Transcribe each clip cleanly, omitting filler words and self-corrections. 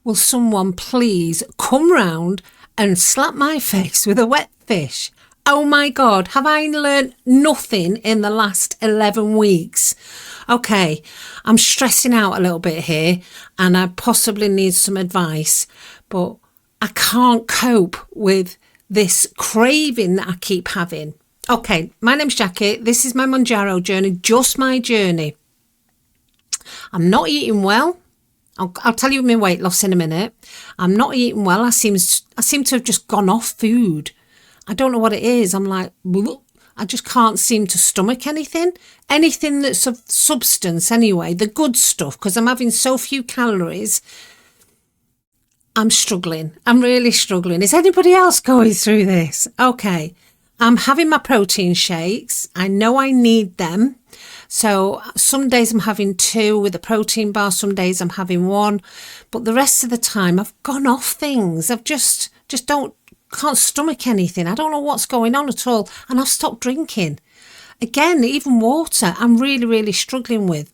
will someone please come round and slap my face with a wet fish? Oh my God, have I learned nothing in the last 11 weeks? Okay, I'm stressing out a little bit here and I possibly need some advice, but I can't cope with this craving that I keep having. Okay, my name's Jackie. This is my Mounjaro journey, just my journey. I'm not eating well. I'll tell you my weight loss in a minute. I'm not eating well. I seem to have just gone off food. I don't know what it is. I'm like, I just can't seem to stomach anything that's of substance anyway, the good stuff, because I'm having so few calories. I'm struggling. I'm really struggling. Is anybody else going through this? Okay. I'm having my protein shakes. I know I need them. So some days I'm having 2 with a protein bar. Some days I'm having 1. But the rest of the time I've gone off things. I've just can't stomach anything. I don't know what's going on at all. And I've stopped drinking. Again, even water, I'm really, really struggling with.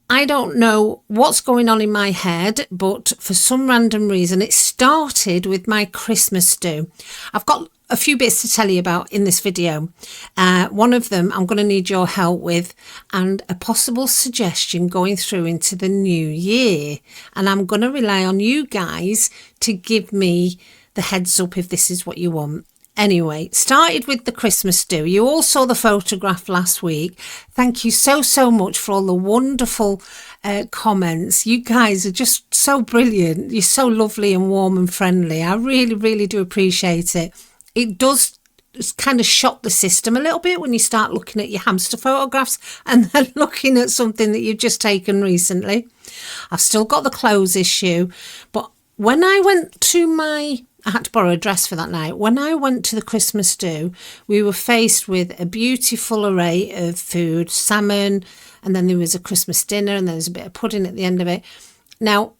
I don't know what's going on in my head, but for some random reason, it started with my Christmas do. I've got a few bits to tell you about in this video. One of them I'm going to need your help with, and a possible suggestion going through into the new year. And I'm going to rely on you guys to give me the heads up if this is what you want. Anyway, started with the Christmas do. You all saw the photograph last week. Thank you so much for all the wonderful comments. You guys are just so brilliant. You're so lovely and warm and friendly. I really do appreciate it. It does kind of shock the system a little bit when you start looking at your hamster photographs and then looking at something that you've just taken recently. I've still got the clothes issue, but when I went to I had to borrow a dress for that night. When I went to the Christmas do, we were faced with a beautiful array of food, salmon, and then there was a Christmas dinner, and there was a bit of pudding at the end of it. Now,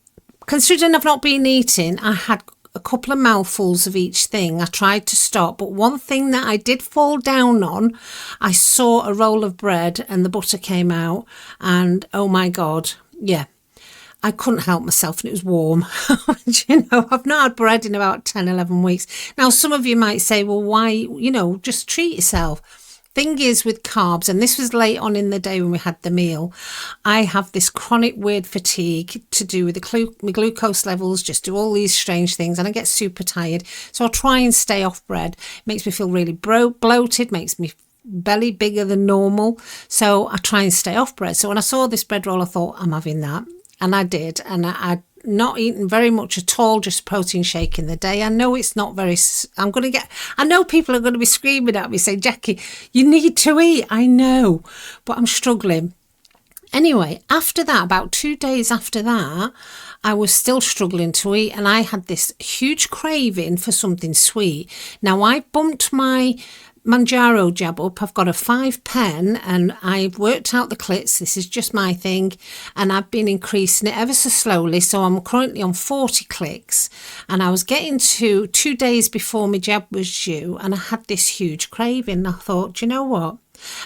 considering I've not been eating, I had a couple of mouthfuls of each thing. I tried to stop, but one thing that I did fall down on, I saw a roll of bread and the butter came out, and oh my God, yeah. I couldn't help myself, and it was warm. I've not had bread in about 10, 11 weeks. Now, some of you might say, well, why, just treat yourself. Thing is with carbs, and this was late on in the day when we had the meal, I have this chronic weird fatigue to do with my glucose levels, just do all these strange things, and I get super tired. So I'll try and stay off bread. It makes me feel really bloated, makes me belly bigger than normal. So I try and stay off bread. So when I saw this bread roll, I thought, I'm having that. And I did, and I'd not eaten very much at all, just protein shake in the day. I know it's not very, I know people are going to be screaming at me saying, Jackie, you need to eat. I know, but I'm struggling. Anyway, after that, about 2 days after that, I was still struggling to eat, and I had this huge craving for something sweet. Now, I bumped my Mounjaro jab up. I've got a 5 pen and I've worked out the clits. This is just my thing, and I've been increasing it ever so slowly, so I'm currently on 40 clicks, and I was getting to 2 days before my jab was due, and I had this huge craving. I thought, you know what,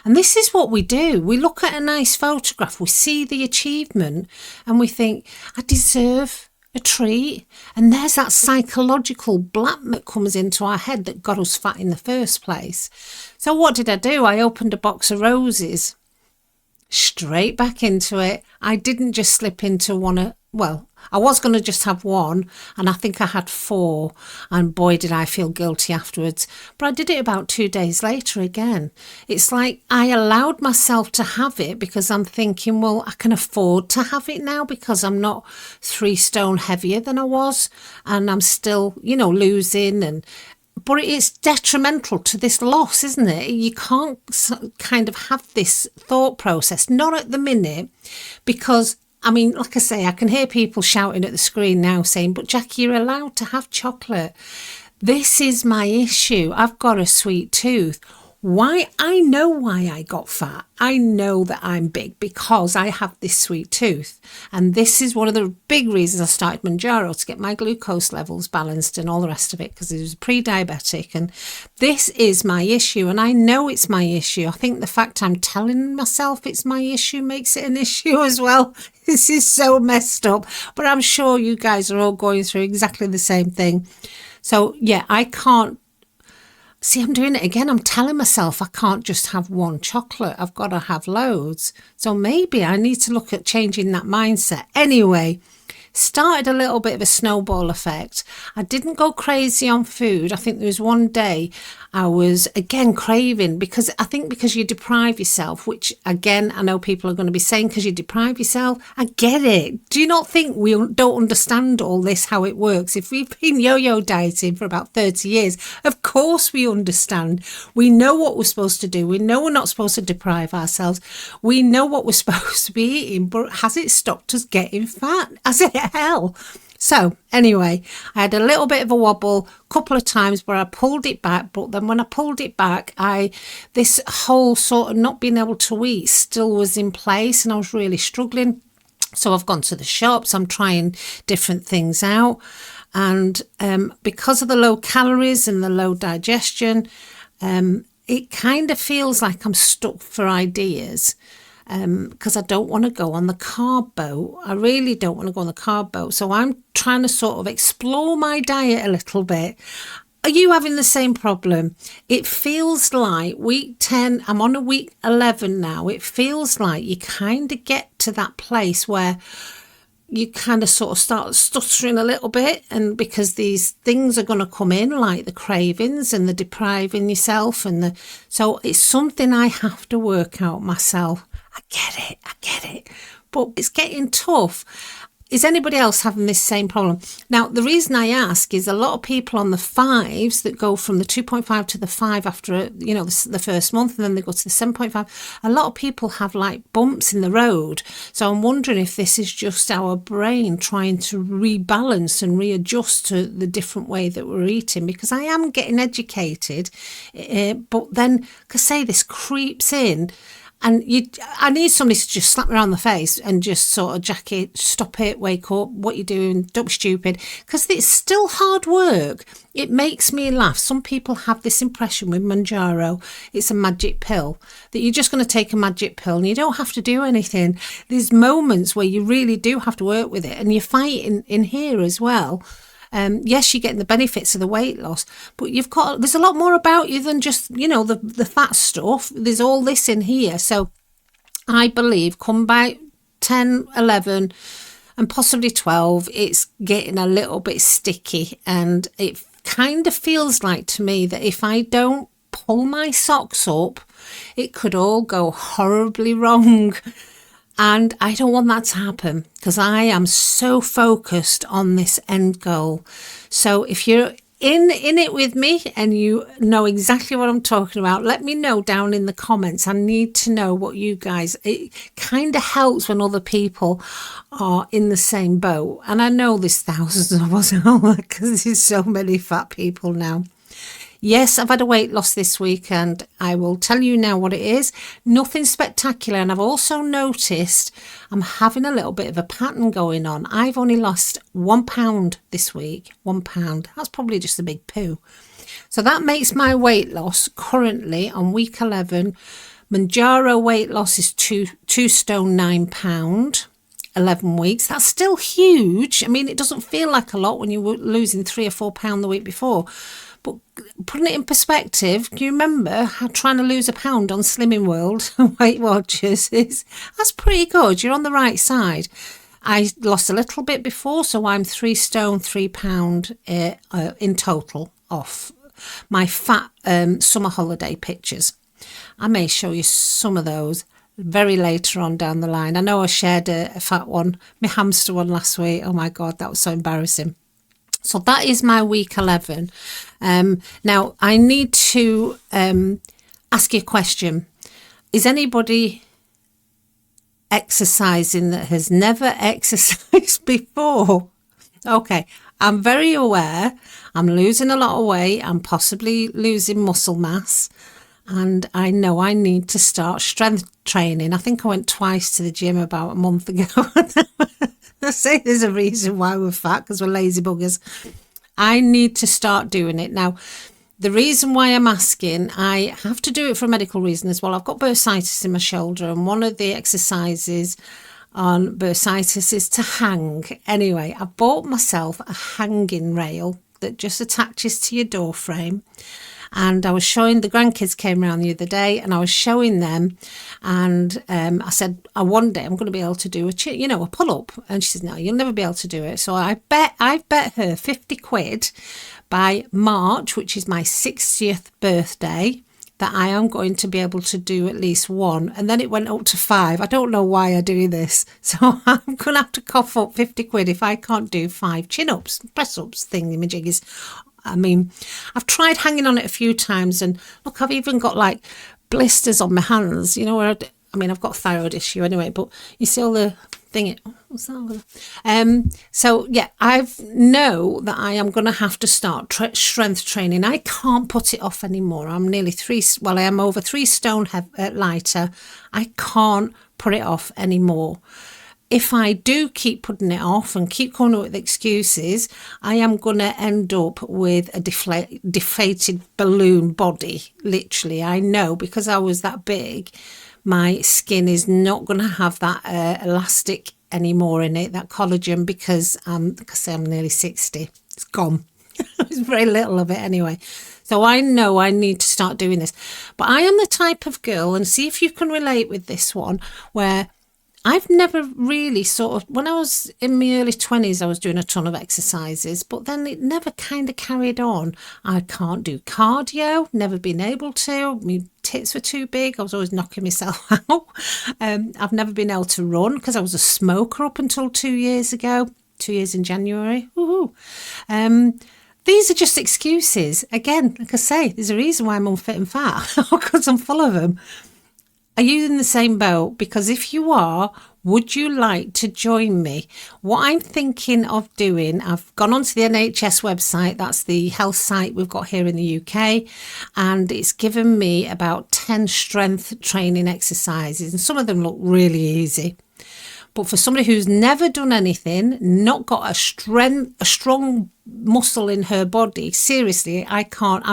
and this is what we do, we look at a nice photograph, we see the achievement, and we think, I deserve a treat. And there's that psychological blap that comes into our head that got us fat in the first place. So what did I do? I opened a box of roses, straight back into it. I didn't just slip into one. I was going to just have 1, and I think I had 4, and boy did I feel guilty afterwards. But I did it about 2 days later again. It's like I allowed myself to have it because I'm thinking, well, I can afford to have it now because I'm not 3 stone heavier than I was, and I'm still, losing, but it's detrimental to this loss, isn't it? You can't kind of have this thought process, not at the minute, because like I say, I can hear people shouting at the screen now saying, but Jackie, you're allowed to have chocolate. This is my issue. I've got a sweet tooth. Why? I know why I got fat. I know that I'm big because I have this sweet tooth. And this is one of the big reasons I started Mounjaro, to get my glucose levels balanced and all the rest of it, because it was pre-diabetic. And this is my issue. And I know it's my issue. I think the fact I'm telling myself it's my issue makes it an issue as well. This is so messed up. But I'm sure you guys are all going through exactly the same thing. So yeah, I can't. See, I'm doing it again. I'm telling myself I can't just have one chocolate. I've got to have loads. So maybe I need to look at changing that mindset. Anyway, started a little bit of a snowball effect. I didn't go crazy on food. I think there was one day I was again craving, because I think because you deprive yourself, which again, I know people are going to be saying because you deprive yourself. I get it. Do you not think we don't understand all this, how it works? If we've been yo-yo dieting for about 30 years, of course we understand. We know what we're supposed to do. We know we're not supposed to deprive ourselves. We know what we're supposed to be eating, but has it stopped us getting fat? Has it hell? So anyway, I had a little bit of a wobble a couple of times where I pulled it back, but then when I pulled it back, this whole sort of not being able to eat still was in place, and I was really struggling. So I've gone to the shops, I'm trying different things out, and because of the low calories and the low digestion, it kind of feels like I'm stuck for ideas. Because I don't want to go on the carb boat. I really don't want to go on the carb boat. So I'm trying to sort of explore my diet a little bit. Are you having the same problem? It feels like week 10, I'm on a week 11 now. It feels like you kind of get to that place where you kind of sort of start stuttering a little bit, and because these things are going to come in, like the cravings and the depriving yourself, so it's something I have to work out myself. I get it, but it's getting tough. Is anybody else having this same problem? Now, the reason I ask is a lot of people on the 5s that go from the 2.5 to the 5 after, the first month, and then they go to the 7.5. A lot of people have like bumps in the road. So I'm wondering if this is just our brain trying to rebalance and readjust to the different way that we're eating, because I am getting educated. But then, because say this creeps in, and I need somebody to just slap me around the face and just sort of jack it, stop it, wake up, what you're doing, don't be stupid, because it's still hard work. It makes me laugh. Some people have this impression with Mounjaro, it's a magic pill, that you're just going to take a magic pill and you don't have to do anything. There's moments where you really do have to work with it, and you fight in here as well. Yes, you're getting the benefits of the weight loss, but there's a lot more about you than just, the fat stuff. There's all this in here. So I believe come by 10, 11 and possibly 12, it's getting a little bit sticky, and it kind of feels like to me that if I don't pull my socks up, it could all go horribly wrong. And I don't want that to happen, because I am so focused on this end goal. So if you're in it with me and you know exactly what I'm talking about, let me know down in the comments. I need to know what you guys, it kind of helps when other people are in the same boat. And I know there's thousands of us because there's so many fat people now. Yes, I've had a weight loss this week, and I will tell you now what it is. Nothing spectacular. And I've also noticed I'm having a little bit of a pattern going on. I've only lost 1 pound this week. 1 pound. That's probably just a big poo. So that makes my weight loss currently on week 11. Mounjaro weight loss is 2 stone 9 pound. 11 weeks. That's still huge. I mean, it doesn't feel like a lot when you're losing 3 or 4 pound the week before. But putting it in perspective, can you remember how trying to lose a pound on Slimming World Weight Watchers that's pretty good. You're on the right side. I lost a little bit before, so I'm 3 stone 3 pound in total off my fat summer holiday pictures. I may show you some of those very later on down the line. I know I shared a fat one, my hamster one last week. Oh my God, that was so embarrassing. So that is my week 11. Now, I need to ask you a question. Is anybody exercising that has never exercised before? Okay, I'm very aware I'm losing a lot of weight. I'm possibly losing muscle mass. and I know I need to start strength training. I think I went twice to the gym about a month ago. I say there's a reason why we're fat, because we're lazy buggers. I need to start doing it. Now, the reason why I'm asking, I have to do it for a medical reason as well. I've got bursitis in my shoulder, and one of the exercises on bursitis is to hang. Anyway, I bought myself a hanging rail that just attaches to your door frame. And I was showing, the grandkids came around the other day, and I was showing them, and I said, one day I'm going to be able to do a pull-up. And she says, no, you'll never be able to do it. So I've bet her 50 quid by March, which is my 60th birthday, that I am going to be able to do at least one. And then it went up to 5. I don't know why I do this. So I'm going to have to cough up 50 quid if I can't do 5 chin-ups, press-ups, thingy-majiggies. I mean, I've tried hanging on it a few times, and look, I've even got like blisters on my hands, you know, where I've got a thyroid issue anyway, but you see all the thing. What's that? So yeah, I know that I am going to have to start strength training. I can't put it off anymore. I'm nearly I am over 3 stone lighter. I can't put it off anymore. If I do keep putting it off and keep coming up with excuses, I am going to end up with a deflated balloon body, literally. I know, because I was that big, my skin is not going to have that elastic anymore in it, that collagen, because like I say, I'm nearly 60. It's gone. There's very little of it anyway. So I know I need to start doing this. But I am the type of girl, and see if you can relate with this one, where I've never really when I was in my early 20s, I was doing a ton of exercises, but then it never kind of carried on. I can't do cardio, never been able to. My tits were too big. I was always knocking myself out. I've never been able to run because I was a smoker up until 2 years ago, 2 years in January. Woohoo. These are just excuses. Again, like I say, there's a reason why I'm unfit and fat, because I'm full of them. Are you in the same boat? Because if you are, would you like to join me? What I'm thinking of doing, I've gone onto the NHS website, that's the health site we've got here in the UK, and it's given me about 10 strength training exercises, and some of them look really easy. But for somebody who's never done anything, not got a strong muscle in her body, seriously, I can't.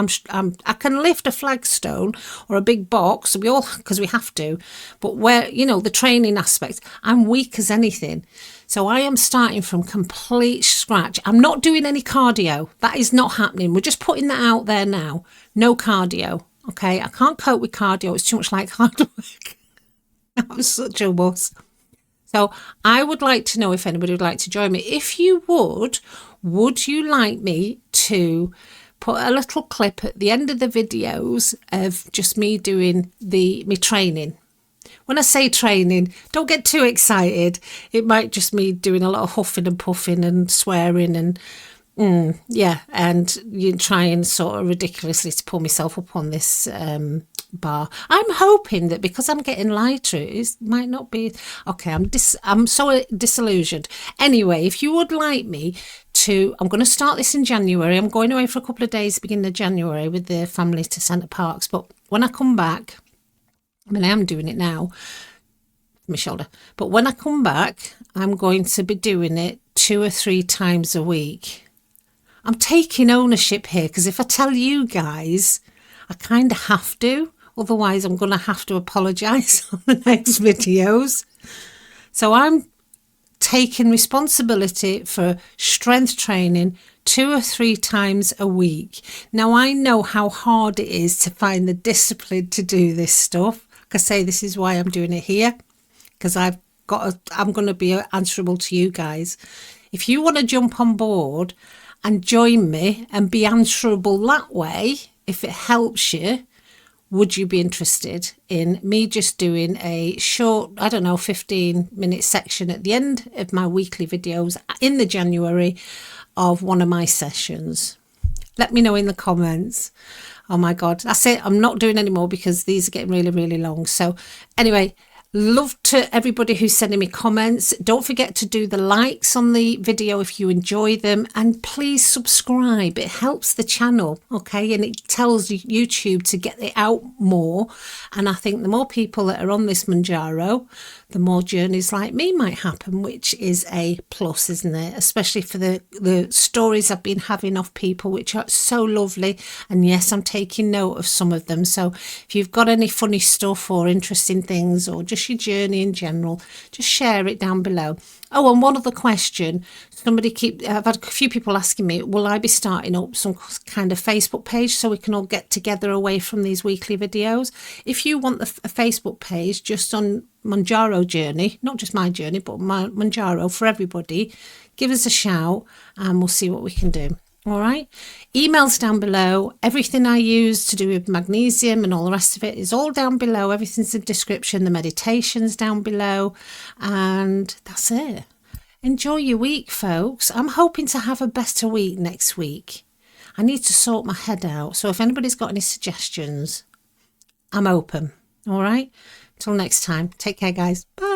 I can lift a flagstone or a big box, because we have to. But where, the training aspect, I'm weak as anything. So I am starting from complete scratch. I'm not doing any cardio. That is not happening. We're just putting that out there now. No cardio. Okay, I can't cope with cardio. It's too much like hard work. I'm such a wuss. So I would like to know if anybody would like to join me. If you would you like me to put a little clip at the end of the videos of just me doing my training? When I say training, don't get too excited. It might just me doing a lot of huffing and puffing and swearing and and you trying sort of ridiculously to pull myself up on this bar. I'm hoping that because I'm getting lighter, it might not be okay. I'm so disillusioned. Anyway, if you would like me to, I'm going to start this in January. I'm going away for a couple of days beginning of January with the family to Centre Parks. But when I come back, I am doing it now, my shoulder. But when I come back, I'm going to be doing it 2 or 3 times a week. I'm taking ownership here, because if I tell you guys, I kind of have to. Otherwise, I'm going to have to apologise on the next videos. So I'm taking responsibility for strength training 2 or 3 times a week. Now, I know how hard it is to find the discipline to do this stuff. Like I say, this is why I'm doing it here, because I'm going to be answerable to you guys. If you want to jump on board and join me and be answerable that way, if it helps you, would you be interested in me just doing a short, 15-minute section at the end of my weekly videos in the January of one of my sessions? Let me know in the comments. Oh my God, that's it. I'm not doing any more because these are getting really, really long. So anyway, Love to everybody who's sending me comments. Don't forget to do the likes on the video if you enjoy them, and please subscribe. It helps the channel, okay, and it tells YouTube to get it out more. And I think the more people that are on this Mounjaro, the more journeys like me might happen, which is a plus, isn't it? Especially for the stories I've been having of people, which are so lovely. And yes, I'm taking note of some of them. So if you've got any funny stuff or interesting things, or just your journey in general, just share it down below. Oh, and one other question. I've had a few people asking me, will I be starting up some kind of Facebook page so we can all get together away from these weekly videos? If you want a Facebook page just on Mounjaro journey, not just my journey, but my Mounjaro for everybody, give us a shout and we'll see what we can do. All right, emails down below. Everything I use to do with magnesium and all the rest of it is all down below. Everything's in the description. The meditation's down below, and that's it. Enjoy your week, folks. I'm hoping to have a better week next week. I need to sort my head out. So if anybody's got any suggestions, I'm open. All right. Till next time. Take care, guys. Bye.